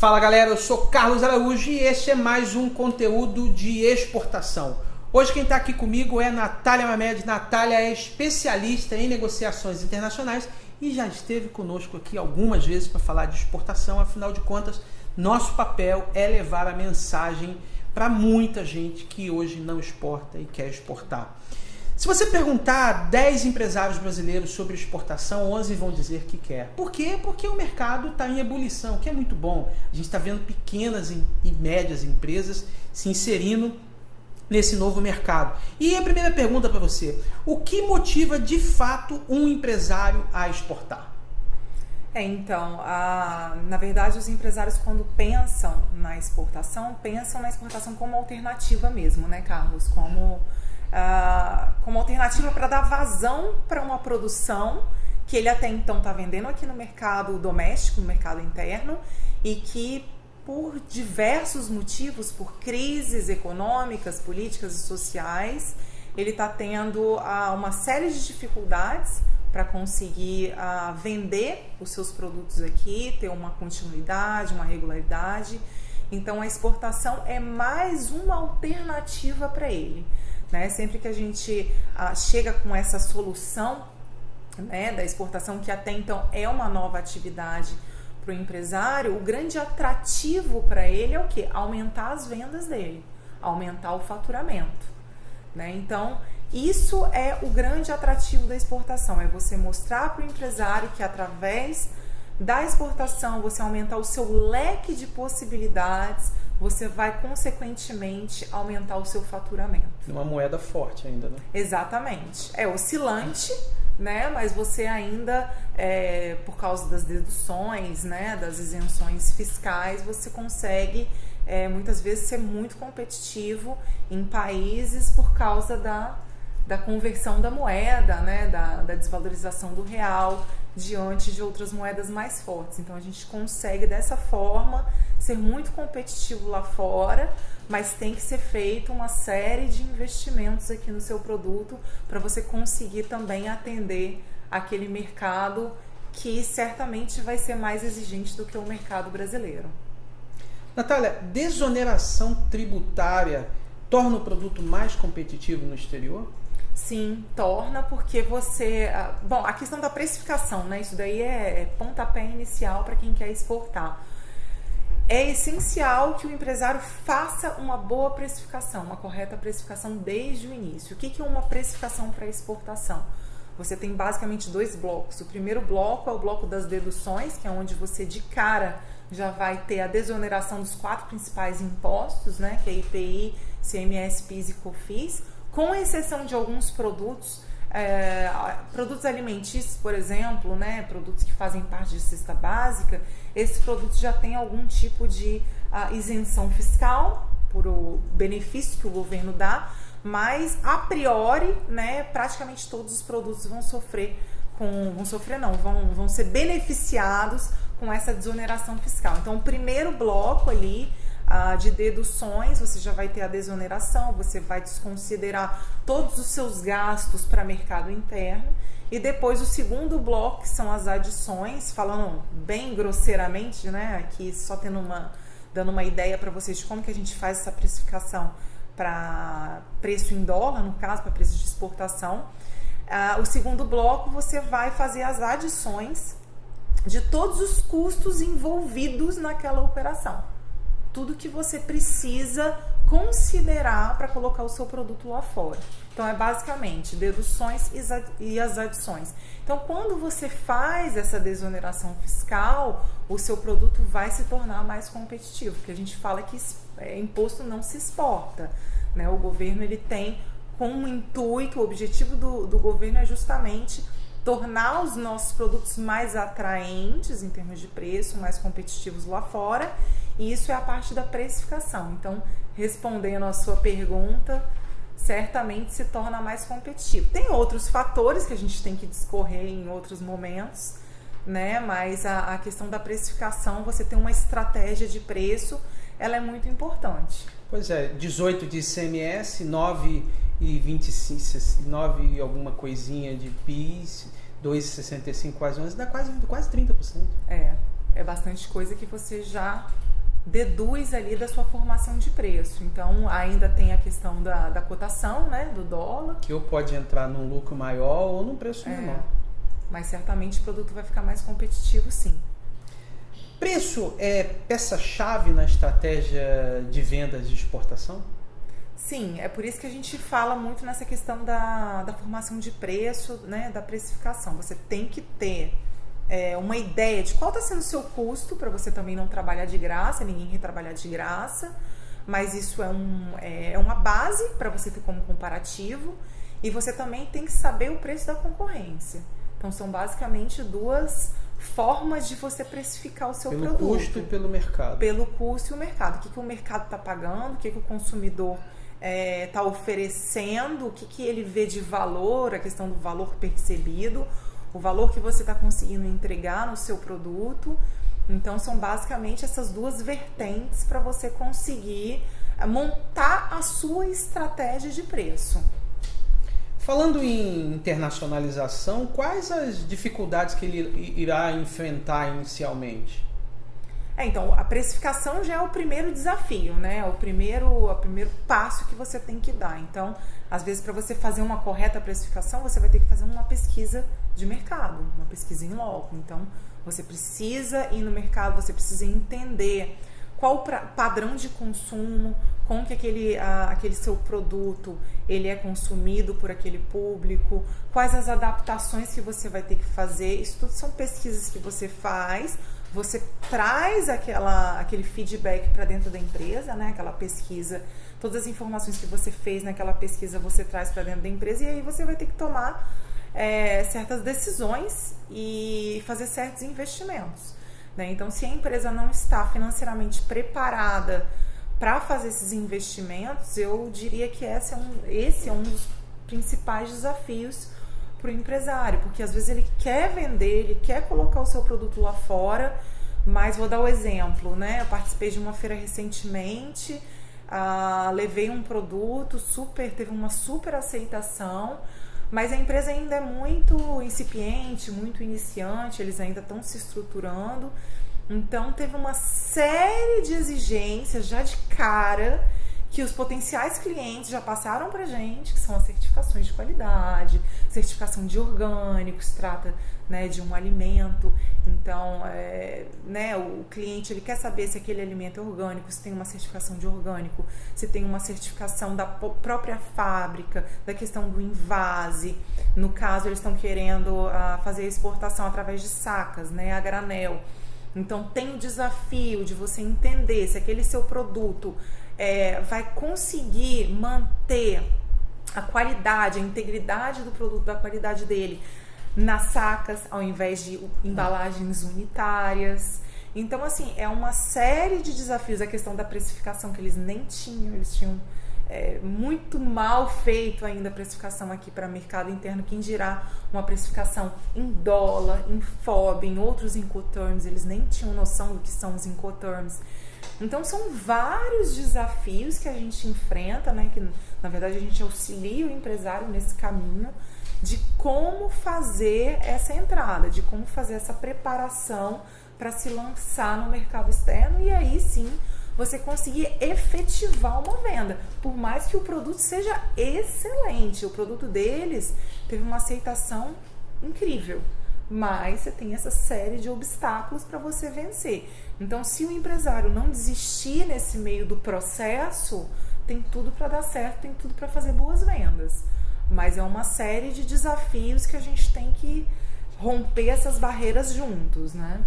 Fala galera, eu sou Carlos Araújo e este é mais um conteúdo de exportação. Hoje quem está aqui comigo é Natália Mamed. Natália é especialista em negociações internacionais e já esteve conosco aqui algumas vezes para falar de exportação. Afinal de contas, nosso papel é levar a mensagem para muita gente que hoje não exporta e quer exportar. Se você perguntar a 10 empresários brasileiros sobre exportação, 11 vão dizer que quer. Por quê? Porque o mercado está em ebulição, que é muito bom. A gente está vendo pequenas e médias empresas se inserindo nesse novo mercado. E a primeira pergunta para você: o que motiva de fato um empresário a exportar? Então, na verdade, os empresários, quando pensam na exportação como alternativa mesmo, né, Carlos? Como alternativa para dar vazão para uma produção que ele até então está vendendo aqui no mercado doméstico, no mercado interno, e que por diversos motivos, por crises econômicas, políticas e sociais, ele está tendo uma série de dificuldades para conseguir vender os seus produtos aqui, ter uma continuidade, uma regularidade. Então a exportação é mais uma alternativa para ele, né? Sempre que a gente chega com essa solução, né, da exportação, que até então é uma nova atividade para o empresário, o grande atrativo para ele é o quê? Aumentar as vendas dele, aumentar o faturamento, né? Então, isso é o grande atrativo da exportação, é você mostrar para o empresário que através da exportação você aumentar o seu leque de possibilidades, você vai consequentemente aumentar o seu faturamento. Uma moeda forte ainda, né? Exatamente. É oscilante, né? Mas você ainda, por causa das deduções, né, das isenções fiscais, você consegue muitas vezes ser muito competitivo em países por causa da conversão da moeda, né, da desvalorização do real diante de outras moedas mais fortes. Então a gente consegue dessa forma ser muito competitivo lá fora, mas tem que ser feita uma série de investimentos aqui no seu produto para você conseguir também atender aquele mercado que certamente vai ser mais exigente do que o mercado brasileiro. Natália, desoneração tributária torna o produto mais competitivo no exterior? Sim, torna, porque você... Bom, a questão da precificação, né? Isso daí é pontapé inicial para quem quer exportar. É essencial que o empresário faça uma boa precificação, uma correta precificação desde o início. O que é uma precificação para exportação? Você tem basicamente dois blocos. O primeiro bloco é o bloco das deduções, que é onde você de cara já vai ter a desoneração dos 4 principais impostos, né? Que é IPI, CMS, PIS e COFINS, com exceção de alguns produtos, produtos alimentícios, por exemplo, né, produtos que fazem parte de cesta básica. Esses produtos já têm algum tipo de isenção fiscal por o benefício que o governo dá, mas a priori, né, praticamente todos os produtos vão ser beneficiados com essa desoneração fiscal. Então, o primeiro bloco ali de deduções, você já vai ter a desoneração, você vai desconsiderar todos os seus gastos para mercado interno. E depois o segundo bloco, que são as adições, falando bem grosseiramente, né, aqui só dando uma ideia para vocês de como que a gente faz essa precificação para preço em dólar, no caso, para preço de exportação. O segundo bloco, você vai fazer as adições de todos os custos envolvidos naquela operação. Tudo que você precisa considerar para colocar o seu produto lá fora. Então, é basicamente deduções e as adições. Então, quando você faz essa desoneração fiscal, o seu produto vai se tornar mais competitivo, porque a gente fala que imposto não se exporta, né? O governo ele tem como intuito, o objetivo do governo é justamente tornar os nossos produtos mais atraentes em termos de preço, mais competitivos lá fora, e isso é a parte da precificação. Então, respondendo a sua pergunta, certamente se torna mais competitivo. Tem outros fatores que a gente tem que discorrer em outros momentos, né? Mas a questão da precificação, você tem uma estratégia de preço, ela é muito importante. Pois é, 18 de ICMS, 9,25, 9 e alguma coisinha de PIS, 2,65 quase 11, dá quase 30%. É bastante coisa que você já deduz ali da sua formação de preço. Então, ainda tem a questão da cotação, né, do dólar. Que ou pode entrar num lucro maior ou num preço menor. Mas certamente o produto vai ficar mais competitivo, sim. Preço é peça-chave na estratégia de vendas de exportação? Sim, é por isso que a gente fala muito nessa questão da formação de preço, né, da precificação. Você tem que ter uma ideia de qual está sendo o seu custo, para você também não trabalhar de graça, ninguém quer trabalhar de graça, mas isso é uma base para você ter como comparativo, e você também tem que saber o preço da concorrência. Então são basicamente duas formas de você precificar o seu produto. Pelo custo e pelo mercado. Pelo custo e o mercado. O que o mercado está pagando, o que o consumidor está oferecendo, o que ele vê de valor, a questão do valor percebido, o valor que você está conseguindo entregar no seu produto. Então são basicamente essas duas vertentes para você conseguir montar a sua estratégia de preço. Falando em internacionalização, quais as dificuldades que ele irá enfrentar inicialmente? Então, a precificação já é o primeiro desafio, né? O primeiro passo que você tem que dar. Então, às vezes, para você fazer uma correta precificação, você vai ter que fazer uma pesquisa de mercado, uma pesquisa em loco. Então, você precisa ir no mercado, você precisa entender qual o padrão de consumo, como que aquele seu produto ele é consumido por aquele público, quais as adaptações que você vai ter que fazer. Isso tudo são pesquisas que você faz, você traz aquele feedback para dentro da empresa, né? Aquela pesquisa, todas as informações que você fez naquela pesquisa você traz para dentro da empresa, e aí você vai ter que tomar certas decisões e fazer certos investimentos, né? Então, se a empresa não está financeiramente preparada para fazer esses investimentos, eu diria que esse é um dos principais desafios para o empresário, porque às vezes ele quer vender, ele quer colocar o seu produto lá fora, mas vou dar o exemplo, né? Eu participei de uma feira recentemente, levei um produto, teve uma super aceitação, mas a empresa ainda é muito incipiente, muito iniciante, eles ainda estão se estruturando. Então teve uma série de exigências já de cara que os potenciais clientes já passaram pra gente, que são as certificações de qualidade, certificação de orgânico, se trata, né, de um alimento. Então, o cliente ele quer saber se aquele alimento é orgânico, se tem uma certificação de orgânico, se tem uma certificação da própria fábrica, da questão do invase. No caso, eles estão querendo fazer a exportação através de sacas, né, a granel. Então, tem o desafio de você entender se aquele seu produto vai conseguir manter a qualidade, a integridade do produto, da qualidade dele nas sacas, ao invés de embalagens unitárias. Então, assim, é uma série de desafios. A questão da precificação que eles nem tinham, eles tinham muito mal feito ainda a precificação aqui para mercado interno, quem dirá uma precificação em dólar, em FOB, em outros Incoterms, eles nem tinham noção do que são os Incoterms. Então são vários desafios que a gente enfrenta, né? Que na verdade a gente auxilia o empresário nesse caminho de como fazer essa entrada, de como fazer essa preparação para se lançar no mercado externo, e aí sim você conseguir efetivar uma venda, por mais que o produto seja excelente. O produto deles teve uma aceitação incrível, mas você tem essa série de obstáculos para você vencer. Então, se o empresário não desistir nesse meio do processo, tem tudo para dar certo, tem tudo para fazer boas vendas. Mas é uma série de desafios que a gente tem que romper essas barreiras juntos, né?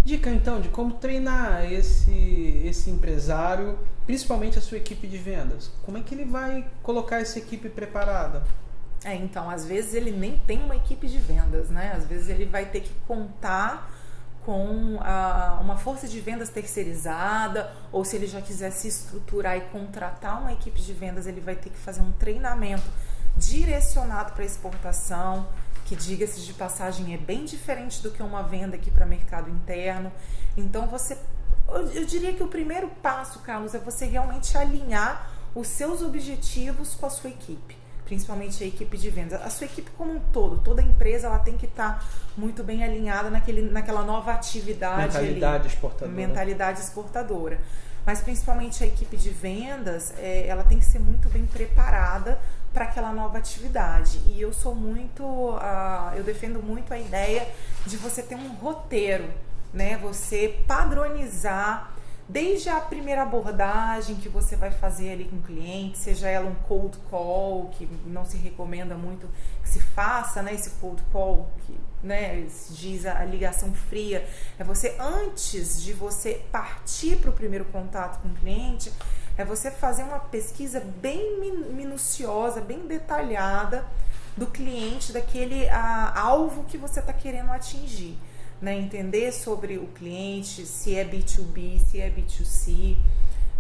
Dica, então, de como treinar esse empresário, principalmente a sua equipe de vendas. Como é que ele vai colocar essa equipe preparada? Então, às vezes ele nem tem uma equipe de vendas, né? Às vezes ele vai ter que contar com uma força de vendas terceirizada, ou se ele já quiser se estruturar e contratar uma equipe de vendas, ele vai ter que fazer um treinamento direcionado para exportação, que, diga-se de passagem, é bem diferente do que uma venda aqui para mercado interno. Então, eu diria que o primeiro passo, Carlos, é você realmente alinhar os seus objetivos com a sua equipe. principalmente a equipe de vendas. A sua equipe como um todo, toda empresa, ela tem que estar muito bem alinhada naquela nova atividade. Mentalidade exportadora. Mentalidade exportadora. Mas principalmente a equipe de vendas, ela tem que ser muito bem preparada para aquela nova atividade. E eu eu defendo muito a ideia de você ter um roteiro, né? Você padronizar desde a primeira abordagem que você vai fazer ali com o cliente, seja ela um cold call, que não se recomenda muito que se faça, né, esse cold call, que, né, se diz a ligação fria, é você, antes de você partir para o primeiro contato com o cliente, é você fazer uma pesquisa bem minuciosa, bem detalhada do cliente, daquele alvo que você está querendo atingir. Né, entender sobre o cliente, se é B2B, se é B2C,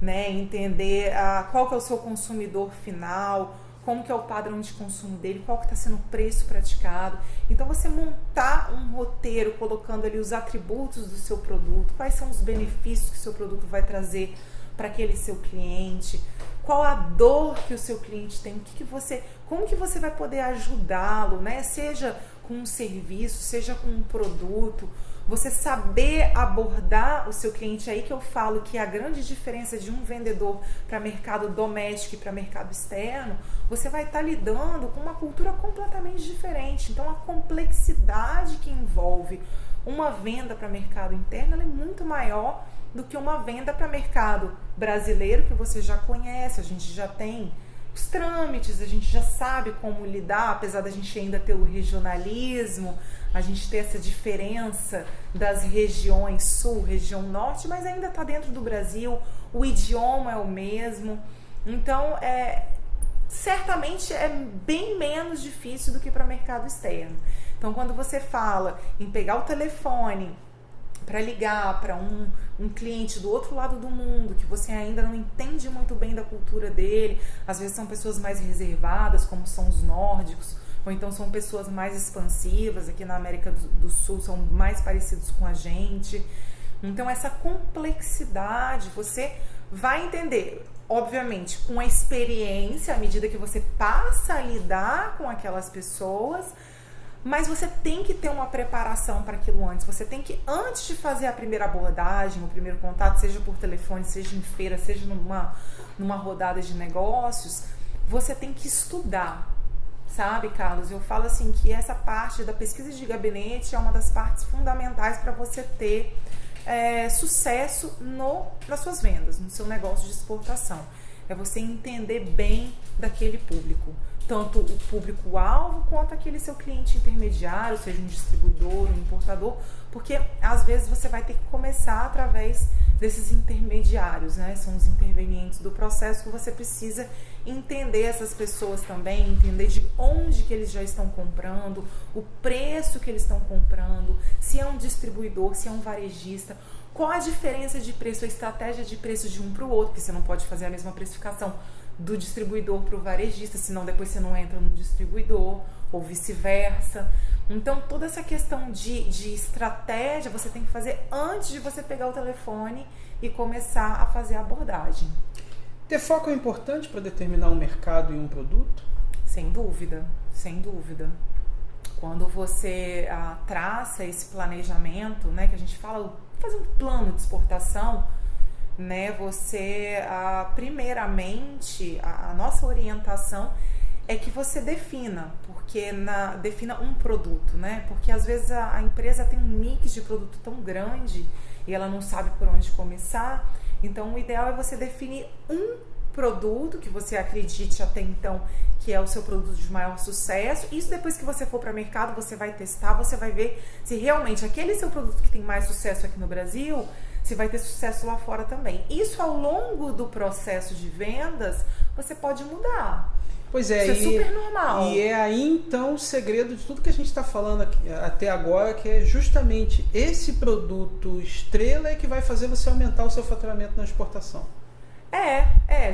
né, entender qual que é o seu consumidor final, como que é o padrão de consumo dele, qual que está sendo o preço praticado. Então você montar um roteiro colocando ali os atributos do seu produto, quais são os benefícios que o seu produto vai trazer para aquele seu cliente, qual a dor que o seu cliente tem, como que você vai poder ajudá-lo, né? Seja com um serviço, seja com um produto, você saber abordar o seu cliente. Aí que eu falo que a grande diferença de um vendedor para mercado doméstico e para mercado externo, você vai estar lidando com uma cultura completamente diferente. Então a complexidade que envolve uma venda para mercado interno, ela é muito maior do que uma venda para mercado brasileiro, que você já conhece, a gente já tem os trâmites, a gente já sabe como lidar, apesar da gente ainda ter o regionalismo, a gente ter essa diferença das regiões sul, região norte, mas ainda está dentro do Brasil, o idioma é o mesmo, então certamente é bem menos difícil do que para mercado externo. Então quando você fala em pegar o telefone para ligar para um cliente do outro lado do mundo, que você ainda não entende muito bem da cultura dele, às vezes são pessoas mais reservadas, como são os nórdicos, ou então são pessoas mais expansivas, aqui na América do Sul são mais parecidos com a gente. Então essa complexidade você vai entender, obviamente, com a experiência, à medida que você passa a lidar com aquelas pessoas, mas você tem que ter uma preparação para aquilo antes. Você tem que, antes de fazer a primeira abordagem, o primeiro contato, seja por telefone, seja em feira, seja numa rodada de negócios, você tem que estudar, sabe, Carlos? Eu falo assim que essa parte da pesquisa de gabinete é uma das partes fundamentais para você ter sucesso nas suas vendas, no seu negócio de exportação. É você entender bem daquele público, tanto o público-alvo quanto aquele seu cliente intermediário, seja um distribuidor, um importador, porque às vezes você vai ter que começar através desses intermediários, né? São os intervenientes do processo que você precisa entender essas pessoas também, entender de onde que eles já estão comprando, o preço que eles estão comprando, se é um distribuidor, se é um varejista, qual a diferença de preço, a estratégia de preço de um para o outro, porque você não pode fazer a mesma precificação do distribuidor para o varejista, senão depois você não entra no distribuidor, ou vice-versa. Então toda essa questão de estratégia você tem que fazer antes de você pegar o telefone e começar a fazer a abordagem. Ter foco é importante para determinar um mercado e um produto? Sem dúvida, sem dúvida. Quando você traça esse planejamento, né, que a gente fala, fazer um plano de exportação, né, você, primeiramente, a nossa orientação é que você defina um produto, né, porque às vezes a empresa tem um mix de produto tão grande e ela não sabe por onde começar, então o ideal é você definir um produto que você acredite até então que é o seu produto de maior sucesso. Isso depois que você for para o mercado, você vai testar, você vai ver se realmente aquele seu produto que tem mais sucesso aqui no Brasil, se vai ter sucesso lá fora também. Isso ao longo do processo de vendas, você pode mudar. Pois é, isso é super normal. E é aí então o segredo de tudo que a gente está falando aqui, até agora, que é justamente esse produto estrela que vai fazer você aumentar o seu faturamento na exportação.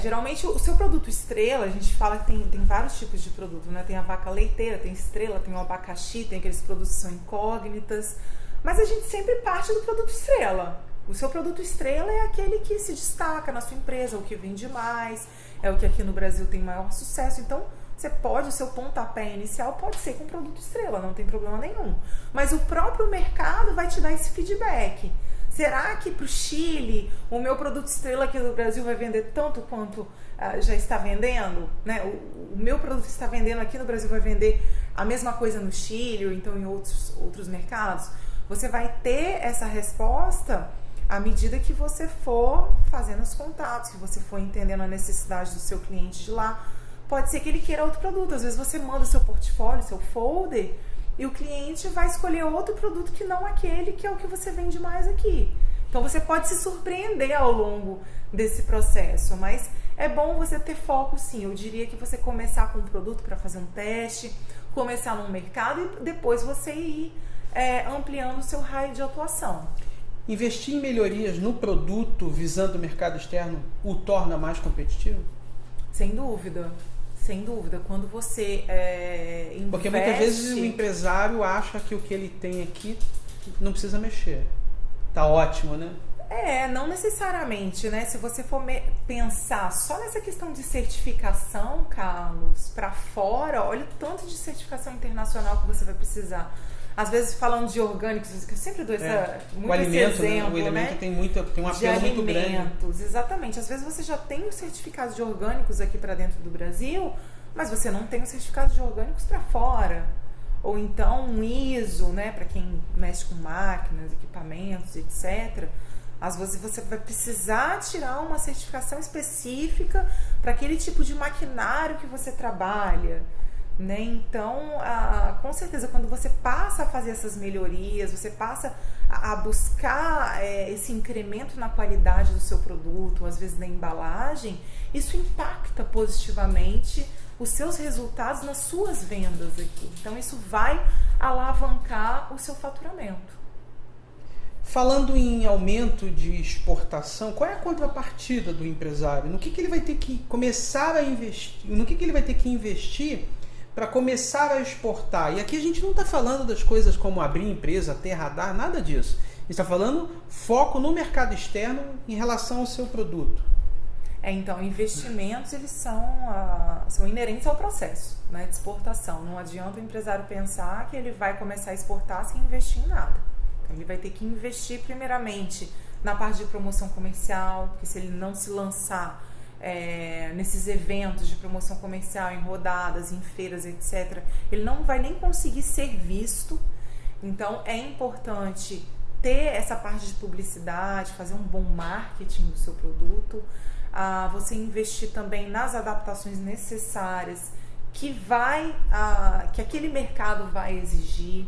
Geralmente o seu produto estrela, a gente fala que tem vários tipos de produto, né? Tem a vaca leiteira, tem estrela, tem o abacaxi, tem aqueles produtos que são incógnitas, mas a gente sempre parte do produto estrela. O seu produto estrela é aquele que se destaca na sua empresa, o que vende mais, é o que aqui no Brasil tem maior sucesso. Então, o seu pontapé inicial pode ser com produto estrela, não tem problema nenhum. Mas o próprio mercado vai te dar esse feedback. Será que para o Chile o meu produto estrela aqui no Brasil vai vender tanto quanto já está vendendo? Né? O meu produto que está vendendo aqui no Brasil vai vender a mesma coisa no Chile ou então em outros mercados? Você vai ter essa resposta à medida que você for fazendo os contatos, que você for entendendo a necessidade do seu cliente de lá. Pode ser que ele queira outro produto. Às vezes você manda o seu portfólio, seu folder, e o cliente vai escolher outro produto que não aquele que é o que você vende mais aqui. Então você pode se surpreender ao longo desse processo, mas é bom você ter foco sim. Eu diria que você começar com um produto para fazer um teste, começar num mercado e depois você ir ampliando o seu raio de atuação. Investir em melhorias no produto visando o mercado externo o torna mais competitivo? Sem dúvida. Sem dúvida, quando você investe... Porque muitas vezes o empresário acha que o que ele tem aqui não precisa mexer. Tá ótimo, né? Não necessariamente, né? Se você for pensar só nessa questão de certificação, Carlos, para fora, olha o tanto de certificação internacional que você vai precisar. Às vezes, falando de orgânicos, que eu sempre dou muito alimento, esse exemplo, né? O alimento tem um apelo muito grande. Exatamente. Às vezes você já tem os certificados de orgânicos aqui para dentro do Brasil, mas você não tem os certificados de orgânicos para fora. Ou então um ISO, né? Para quem mexe com máquinas, equipamentos, etc. Às vezes você vai precisar tirar uma certificação específica para aquele tipo de maquinário que você trabalha. Né? Então, com certeza, quando você passa a fazer essas melhorias, você passa a buscar esse incremento na qualidade do seu produto, às vezes na embalagem, isso impacta positivamente os seus resultados nas suas vendas aqui. Então, isso vai alavancar o seu faturamento. Falando em aumento de exportação, qual é a contrapartida do empresário? No que ele vai ter que começar a investir? No que ele vai ter que investir para começar a exportar? E aqui a gente não está falando das coisas como abrir empresa, ter radar, nada disso. A gente está falando foco no mercado externo em relação ao seu produto. Então, investimentos eles são inerentes ao processo, né, de exportação. Não adianta o empresário pensar que ele vai começar a exportar sem investir em nada. Então, ele vai ter que investir primeiramente na parte de promoção comercial, porque se ele não se lançar nesses eventos de promoção comercial, em rodadas, em feiras, etc., ele não vai nem conseguir ser visto. Então é importante ter essa parte de publicidade, fazer um bom marketing do seu produto, você investir também nas adaptações necessárias que aquele mercado vai exigir,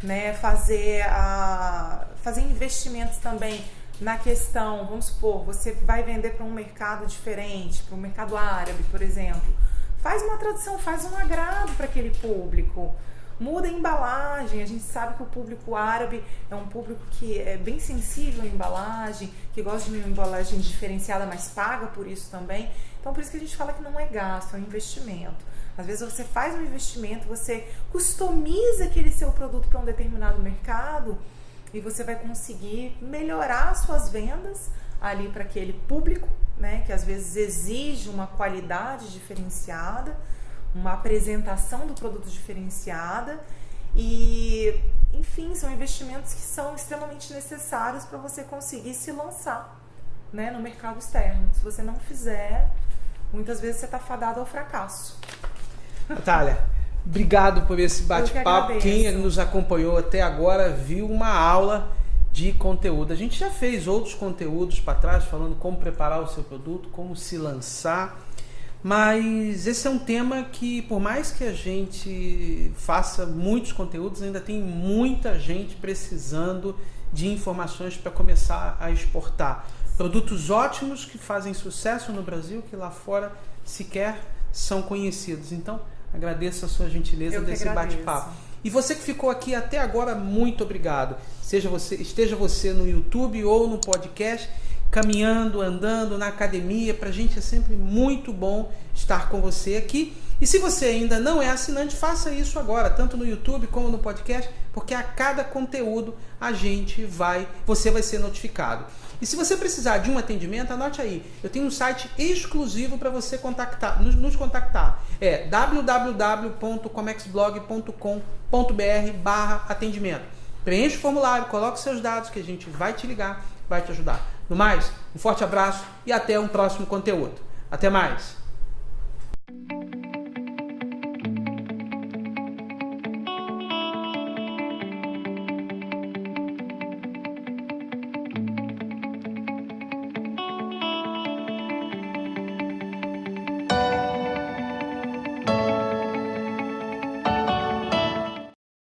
né? Fazer investimentos também na questão, vamos supor, você vai vender para um mercado diferente, para um mercado árabe, por exemplo. Faz uma tradução, faz um agrado para aquele público. Muda a embalagem. A gente sabe que o público árabe é um público que é bem sensível à embalagem, que gosta de uma embalagem diferenciada, mas paga por isso também. Então, por isso que a gente fala que não é gasto, é um investimento. Às vezes você faz um investimento, você customiza aquele seu produto para um determinado mercado, e você vai conseguir melhorar suas vendas ali para aquele público, né, que às vezes exige uma qualidade diferenciada, uma apresentação do produto diferenciada e, enfim, são investimentos que são extremamente necessários para você conseguir se lançar, né, no mercado externo. Se você não fizer, muitas vezes você está fadado ao fracasso. Natália, obrigado por esse bate-papo. Quem nos acompanhou até agora viu uma aula de conteúdo. A gente já fez outros conteúdos para trás, falando como preparar o seu produto, como se lançar. Mas esse é um tema que, por mais que a gente faça muitos conteúdos, ainda tem muita gente precisando de informações para começar a exportar. Produtos ótimos que fazem sucesso no Brasil, que lá fora sequer são conhecidos. Então, agradeço a sua gentileza desse bate-papo. E você que ficou aqui até agora, muito obrigado. Esteja você no YouTube ou no podcast, caminhando, andando, na academia. Pra gente é sempre muito bom estar com você aqui. E se você ainda não é assinante, faça isso agora, tanto no YouTube como no podcast, porque a cada conteúdo você vai ser notificado. E se você precisar de um atendimento, anote aí. Eu tenho um site exclusivo para você nos contactar. É www.comexblog.com.br/atendimento. Preencha o formulário, coloque seus dados que a gente vai te ligar, vai te ajudar. No mais, um forte abraço e até um próximo conteúdo. Até mais!